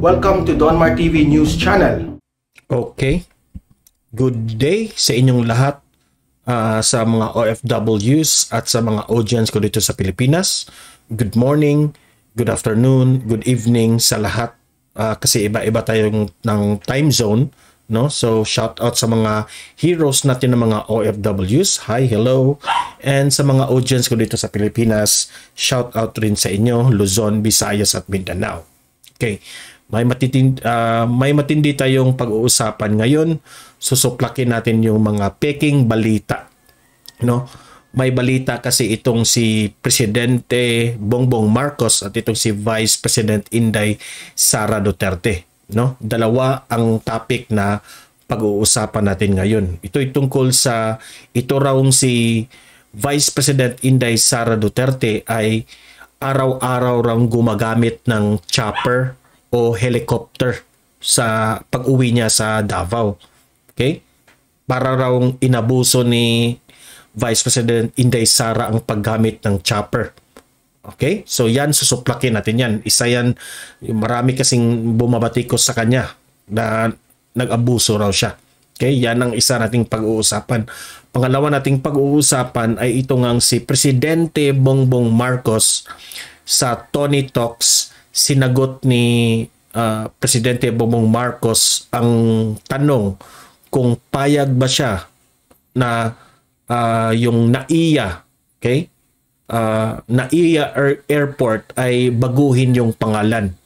Welcome to Donmar TV News Channel. Okay. Good day sa inyong lahat, sa mga OFWs at sa mga audience ko dito sa Pilipinas. Good morning, good afternoon, good evening sa lahat. Kasi iba-iba tayong ng time zone, no? So shout out sa mga heroes natin ng mga OFWs. Hi, hello. And sa mga audience ko dito sa Pilipinas, shout out rin sa inyo, Luzon, Visayas at Mindanao. Okay. May matindi tayong pag-uusapan ngayon. Susuplakin natin yung mga peking balita, no? May balita kasi itong si Presidente Bongbong Marcos at itong si Vice President Inday Sara Duterte, no? Dalawa ang topic na pag-uusapan natin ngayon. Ito'y tungkol sa ito raw si Vice President Inday Sara Duterte ay araw-araw raw gumagamit ng chopper o helicopter sa pag-uwi niya sa Davao. Okay? Para raw inabuso ni Vice President Inday Sara ang paggamit ng chopper. Okay? So yan, susuplakin natin yan. Isa yan, marami kasing bumabatikos sa kanya na nag-abuso raw siya. Okay? Yan ang isa nating pag-uusapan. Pangalawa nating pag-uusapan ay ito ngang si Presidente Bongbong Marcos sa Tony Talks. Sinagot ni Presidente Bongbong Marcos ang tanong kung payag ba siya na yung NAIA, okay? NAIA Airport ay baguhin yung pangalan.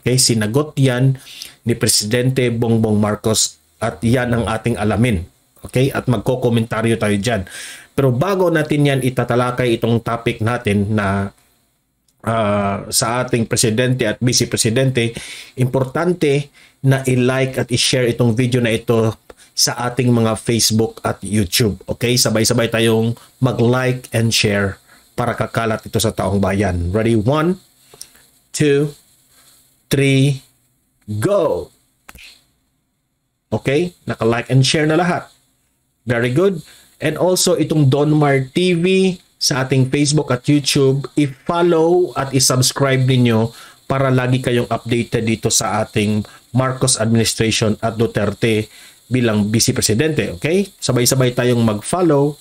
Okay, sinagot 'yan ni Presidente Bongbong Marcos at 'yan ang ating alamin. Okay? At magko-komentaryo tayo diyan. Pero bago natin 'yan itatalakay itong topic natin na sa ating presidente at vice presidente, importante na i-like at i-share itong video na ito sa ating mga Facebook at YouTube. Okay? Sabay-sabay tayong mag-like and share para kakalat ito sa taong bayan. Ready? 1, 2, 3, go! Okay? Naka-like and share na lahat. Very good. And also itong Donmar TV sa ating Facebook at YouTube, i-follow at i-subscribe ninyo para lagi kayong updated dito sa ating Marcos administration at Duterte bilang Vice Presidente. Okay? Sabay-sabay tayong mag-follow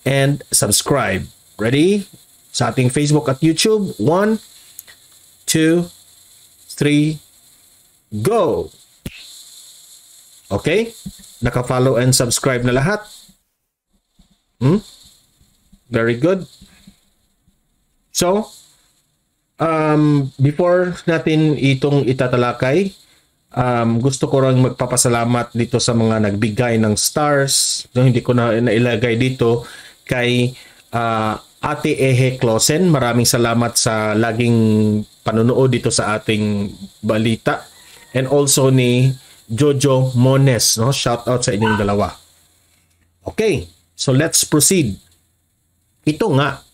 and subscribe. Ready? Sa ating Facebook at YouTube, 1, 2, 3, go! Okay? Naka-follow and subscribe na lahat? Very good. So, before natin itong itatalakay, gusto ko rin magpapasalamat dito sa mga nagbigay ng stars. Hindi ko na nailagay dito kay Ate Ehe Closen. Maraming salamat sa laging panonood dito sa ating balita. And also ni Jojo Mones, no? Shout out sa inyong dalawa. Okay, so let's proceed. Ito nga,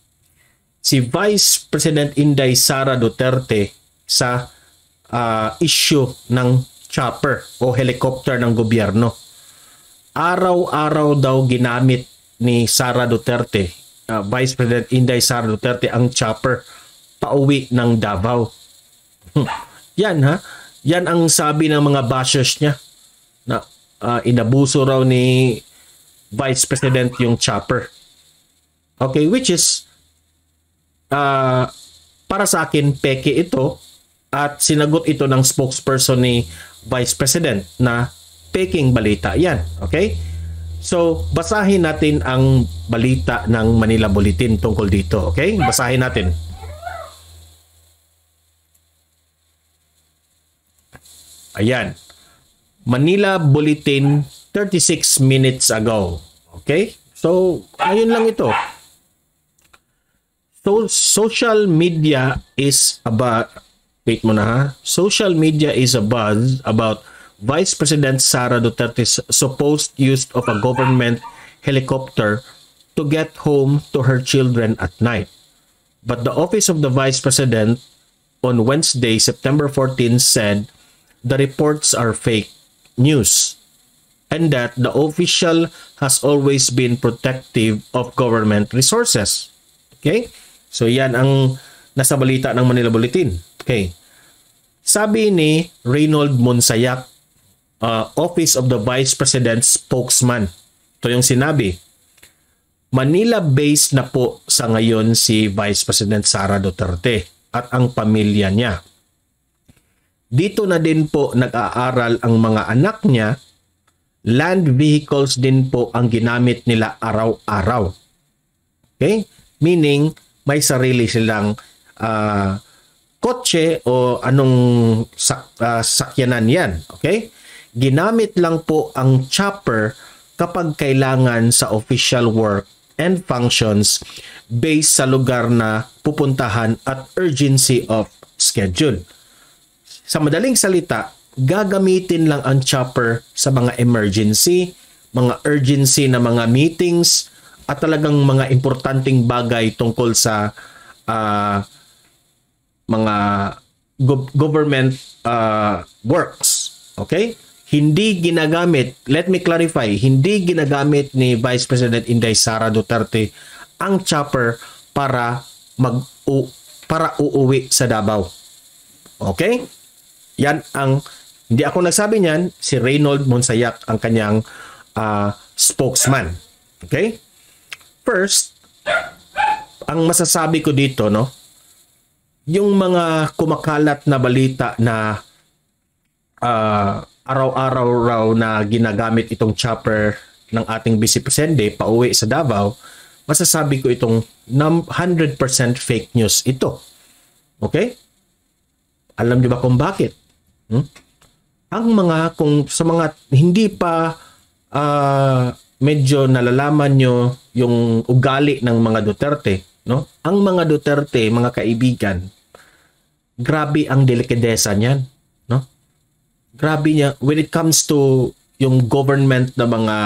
si Vice President Inday Sara Duterte sa issue ng chopper o helicopter ng gobyerno. Araw-araw daw ginamit ni Sara Duterte, Vice President Inday Sara Duterte, ang chopper pauwi ng Davao. Yan ha, yan ang sabi ng mga bashers niya na inabuso raw ni Vice President yung chopper. Okay, which is para sa akin peke ito at sinagot ito ng spokesperson ni Vice President na peking balita yan. Okay? So, basahin natin ang balita ng Manila Bulletin tungkol dito. Okay? Basahin natin. Ayan. Manila Bulletin 36 minutes ago. Okay? So, ayun lang ito. So, social media is about, wait mo na ha, social media is a buzz about Vice President Sara Duterte's supposed use of a government helicopter to get home to her children at night. But the office of the Vice President on Wednesday, September 14, said the reports are fake news and that the official has always been protective of government resources. Okay? So yan ang nasa balita ng Manila Bulletin. Okay. Sabi ni Reynold Monsayak, Office of the Vice President Spokesman. Ito yung sinabi. Manila-based na po sa ngayon si Vice President Sara Duterte at ang pamilya niya. Dito na din po nag-aaral ang mga anak niya. Land vehicles din po ang ginamit nila araw-araw. Okay? Meaning, may sarili silang kotse o anong sakyanan yan. Okay? Ginamit lang po ang chopper kapag kailangan sa official work and functions based sa lugar na pupuntahan at urgency of schedule. Sa madaling salita, gagamitin lang ang chopper sa mga emergency, mga urgency na mga meetings, at talagang mga importanteng bagay tungkol sa mga government works. Okay? Hindi ginagamit, let me clarify, hindi ginagamit ni Vice President Inday Sara Duterte ang chopper para uuwi sa Davao. Okay? Yan ang, hindi ako nagsabi niyan, si Reynold Monsayak ang kanyang spokesman. Okay? First, ang masasabi ko dito, no, yung mga kumakalat na balita na araw-araw raw na ginagamit itong chopper ng ating Vice Presidente pauwi sa Davao, masasabi ko itong 100% fake news ito. Okay? Alam niyo ba kung bakit? Ang mga, kung sa mga hindi pa medyo nalalaman nyo yung ugali ng mga Duterte, no? Ang mga Duterte, mga kaibigan, grabe ang delikadesa niyan, no? Grabe niya when it comes to yung government na mga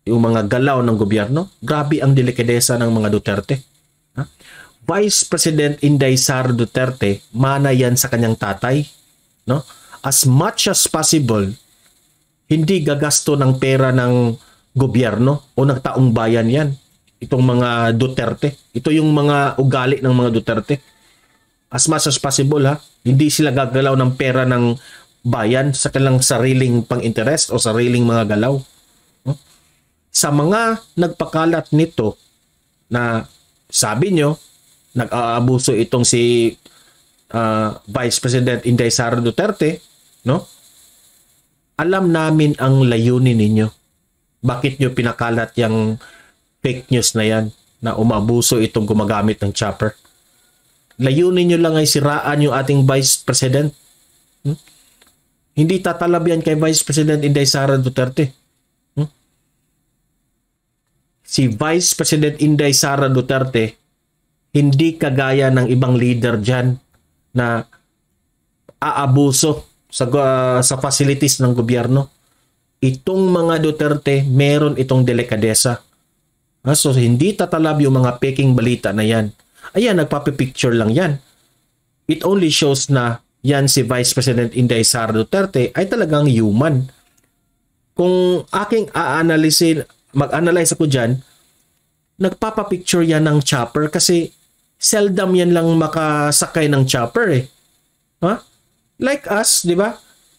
yung mga galaw ng gobyerno, grabe ang delikadesa ng mga Duterte. Vice President Inday Sara Duterte, mana yan sa kanyang tatay, no? As much as possible, hindi gagasto ng pera ng gobyerno o ng taong bayan yan. Itong mga Duterte. Ito yung mga ugali ng mga Duterte. As much as possible, ha? Hindi sila gagalaw ng pera ng bayan sa kanilang sariling pang-interest o sariling mga galaw. No? Sa mga nagpakalat nito na sabi nyo, nag-aabuso itong si Vice President Inday Sara Duterte, no? Alam namin ang layunin ninyo. Bakit nyo pinakalat yung fake news na yan na umabuso itong gumagamit ng chopper? Layunin nyo lang ay siraan yung ating Vice President. Hindi tatalab yan kay Vice President Inday Sara Duterte. Si Vice President Inday Sara Duterte, hindi kagaya ng ibang leader dyan na aabuso sa facilities ng gobyerno. Itong mga Duterte, meron itong delikadesa. So, hindi tatalab yung mga peking balita na yan. Ayan, nagpapipicture lang yan. It only shows na yan si Vice President Inday Sara Duterte ay talagang human. Kung aking mag-analyze ako dyan, nagpapapicture yan ng chopper kasi seldom yan lang makasakay ng chopper eh. Like us, di ba?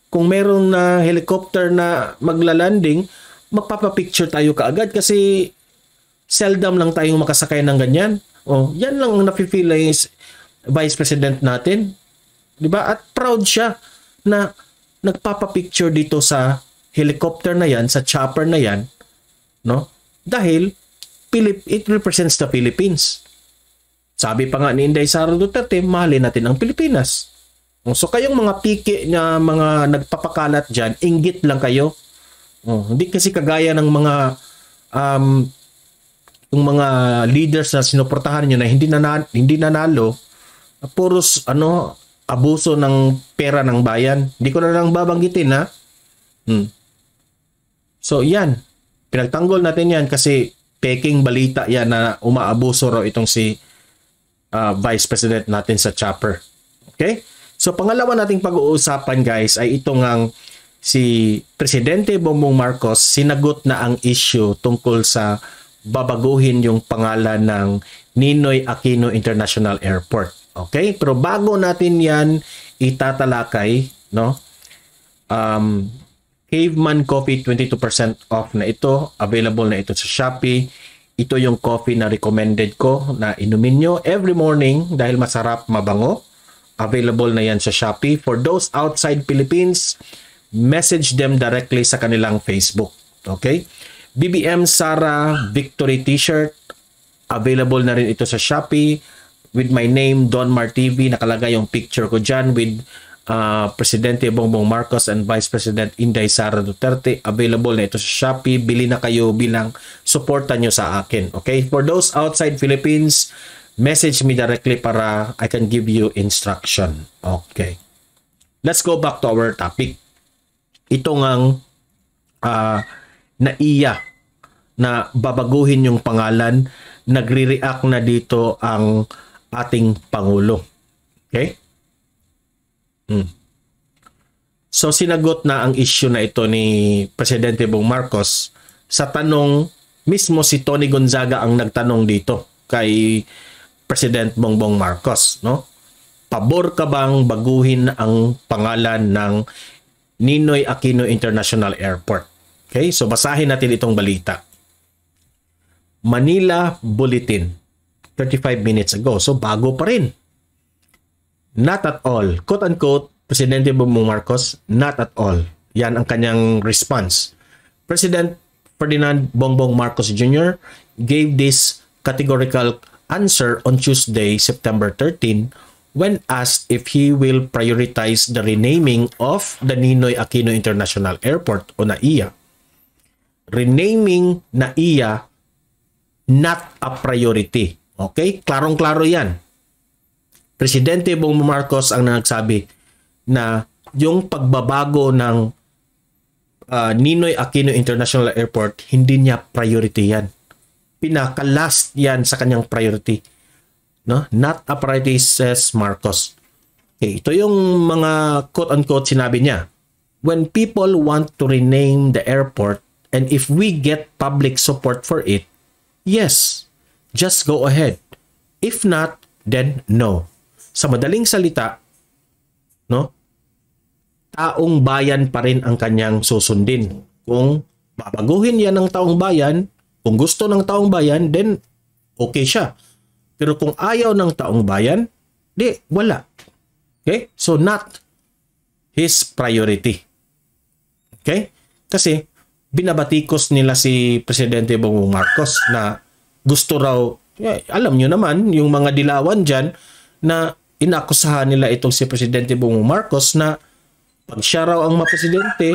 Kung meron na helicopter na maglalanding, magpapapicture tayo kaagad kasi seldom lang tayong makasakay ng ganyan. Yan lang ang nafe-feel ay Vice President natin. Di ba? At proud siya na nagpapapicture dito sa helicopter na yan, sa chopper na yan, no? Dahil it represents the Philippines. Sabi pa nga ni Inday Sara Duterte, mahalin natin ang Pilipinas. So kayong mga piki na mga nagpapakalat dyan, inggit lang kayo. Hindi kasi kagaya ng mga yung mga leaders na sinuportahan nyo na hindi nanalo, puros abuso ng pera ng bayan. Hindi ko na lang babanggitin, ha? So yan, pinagtanggol natin yan kasi peking balita yan na umaabuso raw itong si Vice President natin sa chopper. Okay? So pangalawa nating pag-uusapan guys ay itong si Presidente Bongbong Marcos sinagot na ang issue tungkol sa babaguhin yung pangalan ng Ninoy Aquino International Airport. Okay? Pero bago natin yan itatalakay, no? Caveman Coffee 22% off na ito. Available na ito sa Shopee. Ito yung coffee na recommended ko na inumin nyo every morning dahil masarap, mabango. Available na yan sa Shopee. For those outside Philippines, message them directly sa kanilang Facebook. Okay? BBM Sara Victory T-shirt. Available na rin ito sa Shopee. With my name, Don Mar TV. Nakalagay yung picture ko dyan with Presidente Bongbong Marcos and Vice President Inday Sara Duterte. Available na ito sa Shopee. Bili na kayo bilang suporta nyo sa akin. Okay? For those outside Philippines, message me directly para I can give you instruction. Okay. Let's go back to our topic. Ito ngang NAIA na babaguhin yung pangalan. Nagre-react na dito ang ating Pangulo. Okay? So sinagot na ang issue na ito ni Presidente Bongbong Marcos sa tanong mismo. Si Tony Gonzaga ang nagtanong dito kay President Bongbong Marcos, no? Pabor ka bang baguhin ang pangalan ng Ninoy Aquino International Airport? Okay, so basahin natin itong balita. Manila Bulletin 35 minutes ago. So bago pa rin. Not at all. Quote-unquote, Presidente Bongbong Marcos, not at all. Yan ang kanyang response. President Ferdinand Bongbong Marcos Jr. gave this categorical answer on Tuesday, September 13, when asked if he will prioritize the renaming of the Ninoy Aquino International Airport o NAIA. Renaming NAIA, not a priority. Okay? Klarong-klaro yan. Presidente Bongbong Marcos ang nagsabi na yung pagbabago ng Ninoy Aquino International Airport, hindi niya priority yan. Pinaka-last yan sa kanyang priority. No? Not a priority, says Marcos. Okay, ito yung mga quote-unquote sinabi niya. When people want to rename the airport and if we get public support for it, yes, just go ahead. If not, then no. Sa madaling salita, no? Taong bayan pa rin ang kanyang susundin. Kung babaguhin yan ng taong bayan, kung gusto ng taong bayan, then okay siya. Pero kung ayaw ng taong bayan, di, wala. Okay? So, not his priority. Okay? Kasi, binabatikos nila si Presidente Bongbong Marcos na gusto raw, alam nyo naman, yung mga dilawan dyan, na inakusahan nila itong si Presidente Bongbong Marcos na pag siya raw ang mapresidente,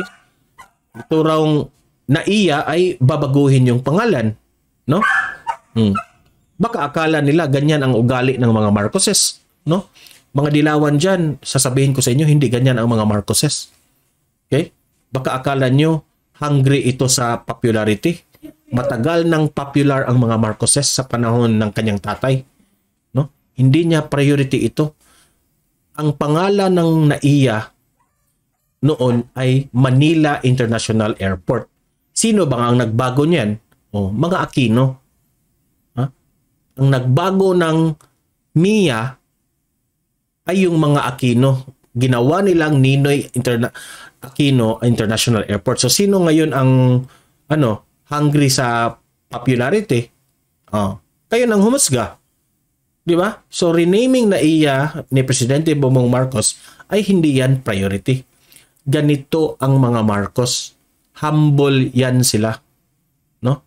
ito raw NAIA ay babaguhin yung pangalan. No? Baka akala nila ganyan ang ugali ng mga Marcoses. No? Mga dilawan dyan, sasabihin ko sa inyo, hindi ganyan ang mga Marcoses. Okay? Baka akala nyo, hungry ito sa popularity. Matagal nang popular ang mga Marcoses sa panahon ng kanyang tatay. No? Hindi niya priority ito. Ang pangalan ng NAIA noon ay Manila International Airport. Sino ba ang nagbago niyan? Mga Aquino. Ha? Ang nagbago ng MIA ay yung mga Aquino. Ginawa nilang Ninoy Aquino International Airport. So sino ngayon ang hungry sa popularity? Kayo nang humusga. Di ba? So renaming NAIA ni Presidente Bongbong Marcos ay hindi yan priority. Ganito ang mga Marcos. Humble yan sila. No?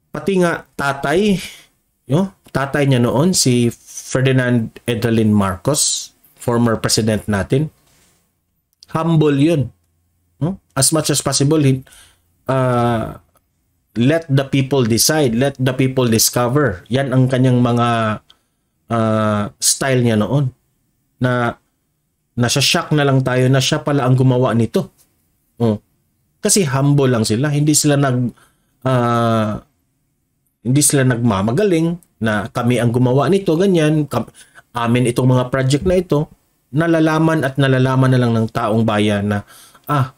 Pati nga tatay, tatay niya noon, si Ferdinand Edelin Marcos, former president natin. Humble yun. No? As much as possible, let the people decide, let the people discover. Yan ang kanyang mga style niya noon. Na nasa-shock na lang tayo na siya pala ang gumawa nito. Kasi humble lang sila. Hindi sila nagmamagaling na kami ang gumawa nito, ganyan. Amin itong mga project na ito. Nalalaman na lang ng taong bayan na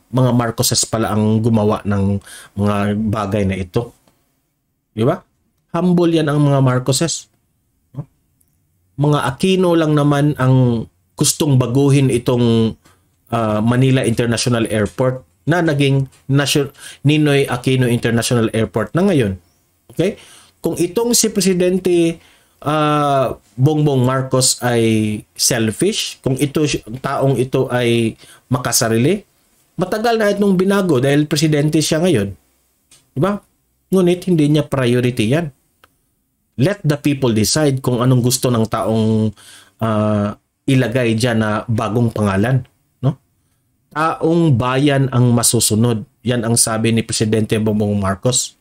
mga Marcoses pala ang gumawa ng mga bagay na ito. Di ba? Humble yan ang mga Marcoses. mga Aquino lang naman ang gustong baguhin itong Manila International Airport na naging Ninoy Aquino International Airport na ngayon. Okay? Kung itong si Presidente Bongbong Marcos ay selfish, kung taong ito ay makasarili, matagal na itong binago dahil presidente siya ngayon. Diba? Ngunit hindi niya priority yan. Let the people decide kung anong gusto ng taong ilagay dyan na bagong pangalan. No? Taong bayan ang masusunod. Yan ang sabi ni Presidente Bongbong Marcos.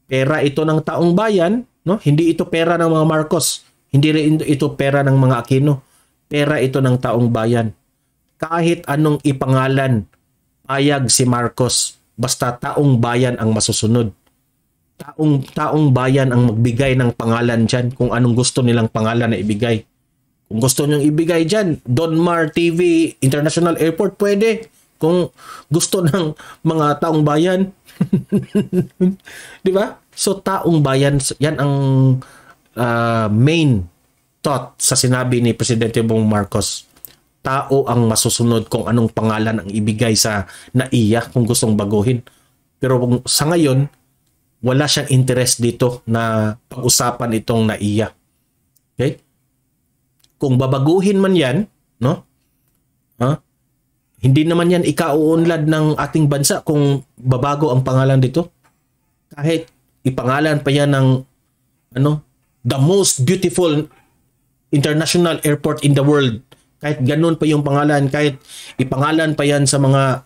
Pera ito ng taong bayan, no? Hindi ito pera ng mga Marcos. Hindi rin ito pera ng mga Aquino. Pera ito ng taong bayan. Kahit anong ipangalan, payag si Marcos. Basta taong bayan ang masusunod. Taong bayan ang magbigay ng pangalan dyan kung anong gusto nilang pangalan na ibigay. Kung gusto nyong ibigay dyan, Donmar TV International Airport, pwede. Kung gusto ng mga taong bayan. Di ba? So, taong bayan, yan ang main thought sa sinabi ni Presidente Bongbong Marcos. Tao ang masusunod kung anong pangalan ang ibigay sa NAIA kung gustong baguhin. Pero sa ngayon, wala siyang interest dito na pag-usapan itong NAIA. Okay? Kung babaguhin man yan, no? Hindi naman yan ikauunlad ng ating bansa kung babago ang pangalan dito. Kahit ipangalan pa yan ng the most beautiful international airport in the world. Kahit ganun pa yung pangalan, kahit ipangalan pa yan sa mga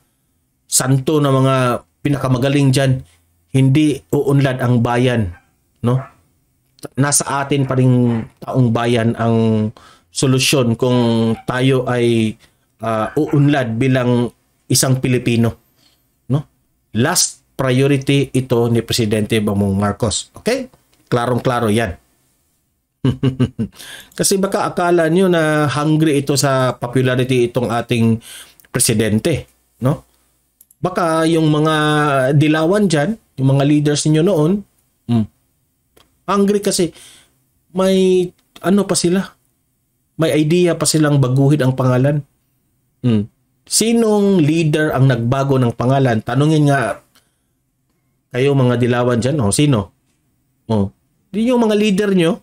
santo na mga pinakamagaling dyan, hindi uunlad ang bayan. No? Nasa atin pa rin taong bayan ang solusyon kung tayo ay uunlad bilang isang Pilipino. No? Last priority ito ni Presidente Bongbong Marcos. Okay? Klarong-klaro yan. Kasi baka akala nyo na hungry ito sa popularity itong ating presidente. No? Baka yung mga dilawan dyan, yung mga leaders niyo noon, hungry kasi may pa sila. May idea pa silang baguhin ang pangalan. Sinong leader ang nagbago ng pangalan? Tanungin nga kayo mga dilawan dyan. Sino? Di yung mga leader nyo.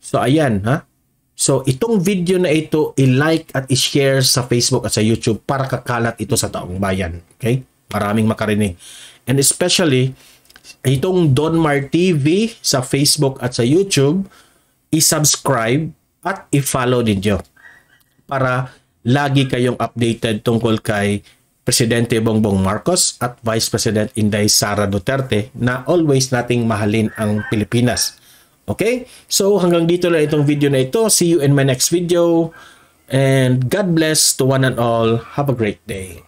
So ayan, ha? So itong video na ito, i-like at i-share sa Facebook at sa YouTube para kakalat ito sa taong bayan. Okay? Maraming makarinig. And especially, itong Donmar TV sa Facebook at sa YouTube, i-subscribe at i-follow ninyo para lagi kayong updated tungkol kay Presidente Bongbong Marcos at Vice President Inday Sara Duterte na always nating mahalin ang Pilipinas. Okay? So hanggang dito lang itong video na ito. See you in my next video. And God bless to one and all. Have a great day.